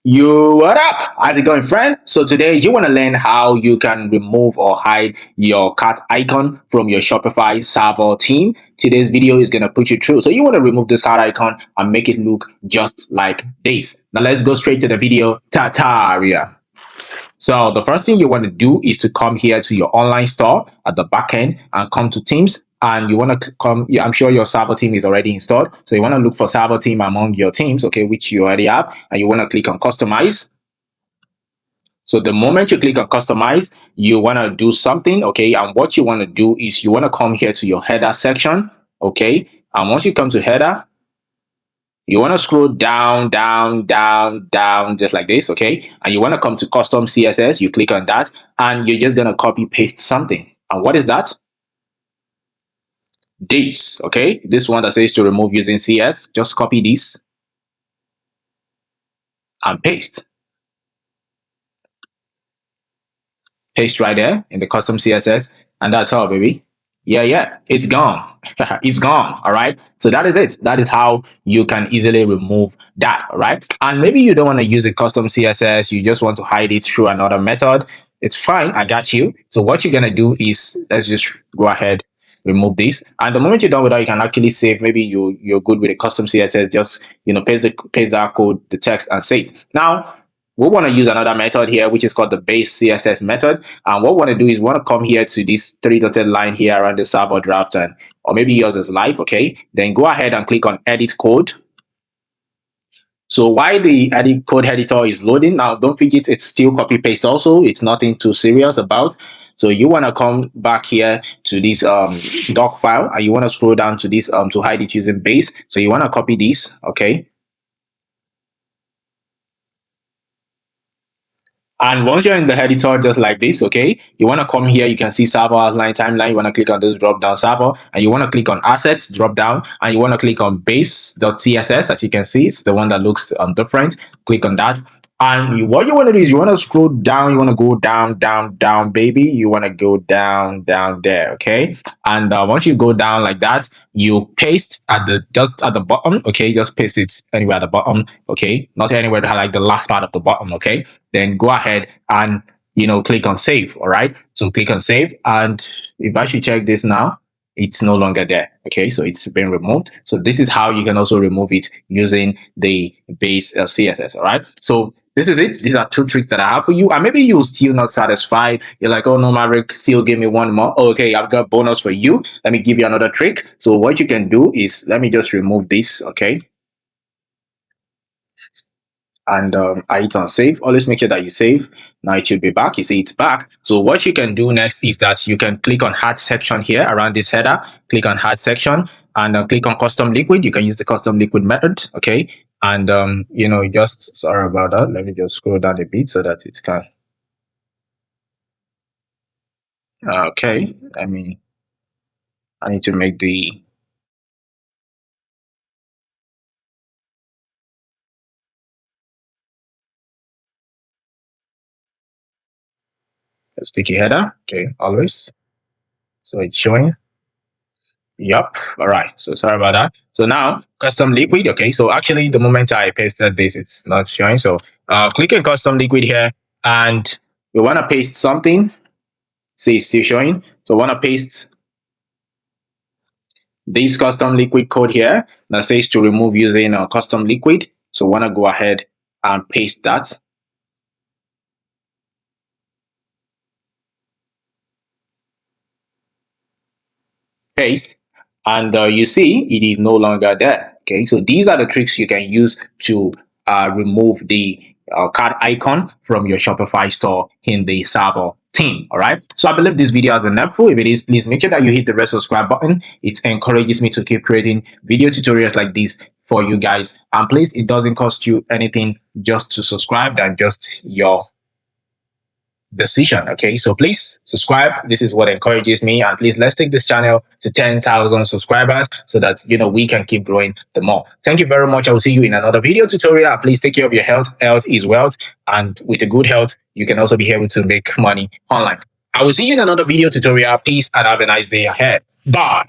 What up? How's it going, friend? So today you want to learn how you can remove or hide your cat icon from your Shopify Savor theme. Today's video is going to put you through. So you want to remove this cat icon and make it look just like this. Now let's go straight to the video. Tataria. So the first thing you want to do is to come here to your online store at the back end and come to themes. And you want to come, I'm sure your Savor theme is already installed. So you want to look for Savor theme among your themes, okay, which you already have. And you want to click on customize. So the moment you click on customize, you want to do something, okay? And what you want to do is you want to come here to your header section, okay? And once you come to header, you want to scroll down, just like this, okay? And you want to come to Custom CSS. You click on that, and you're just going to copy paste something. And what is that? This, okay? This one that says to remove using CS. Just copy this and paste. Paste right there in the Custom CSS, and that's all, baby. Yeah, it's gone. It's gone. All right. So that is it. That is how you can easily remove that. All right. And maybe you don't want to use a custom CSS. You just want to hide it through another method. It's fine. I got you. So what you're going to do is let's just go ahead, remove this. And the moment you're done with that, you can actually save. Maybe you're good with a custom CSS. Just, paste that code, the text, and save. Now, we want to use another method here, which is called the base CSS method. And what we want to do is we want to come here to this three dotted line here around the server draft, and or maybe yours is live, okay? Then go ahead and click on edit code. So while the edit code editor is loading, now don't forget it's still copy paste also. It's nothing too serious about. So you want to come back here to this doc file, and you want to scroll down to this to hide it using base. So you want to copy this, okay? And once you're in the editor, just like this, okay, you want to come here. You can see server outline timeline. You want to click on this drop down server, and you want to click on assets drop down, and you want to click on base.css. As you can see, it's the one that looks different. Click on that. And what you want to do is you want to scroll down. You want to go down, baby. You want to go down there, okay? And once you go down like that, you paste just at the bottom, okay? Just paste it anywhere at the bottom, okay? Not anywhere like the last part of the bottom, okay? Then go ahead and click on save. All right. So click on save, and if I should check this now, it's no longer there. Okay, so it's been removed. So this is how you can also remove it using the base CSS. All right. So this is it. These are two tricks that I have for you. And maybe you're still not satisfied. You're like, oh no, Maverick, still give me one more. Okay, I've got bonus for you. Let me give you another trick. So what you can do is let me just remove this. Okay. And I hit on save. Always make sure that you save. Now it should be back. You see it's back. So what you can do next is that you can click on add section here around this header. Click on add section and click on custom liquid. You can use the custom liquid method. Okay. And just sorry about that. Let me just scroll down a bit so that it can. Okay. I need to make the sticky header. Okay, always. So it's showing. Yep. All right. So sorry about that. So now custom liquid. Okay. So actually the moment I pasted this, it's not showing. So click on custom liquid here, and we want to paste something. See, it's still showing. So I want to paste this custom liquid code here that says to remove using custom liquid. So I want to go ahead and paste that. Paste, and you see it is no longer there. Okay, so these are the tricks you can use to remove the card icon from your Shopify store in the Savor theme. All right, so I believe this video has been helpful. If it is, please make sure that you hit the red subscribe button. It encourages me to keep creating video tutorials like this for you guys. And please, it doesn't cost you anything just to subscribe than just your decision. Okay, so please subscribe. This is what encourages me, and please let's take this channel to 10,000 subscribers so that we can keep growing the more. Thank you very much. I will see you in another video tutorial. And please take care of your health. Health is wealth, and with a good health you can also be able to make money online. I will see you in another video tutorial. Peace and have a nice day ahead. Bye.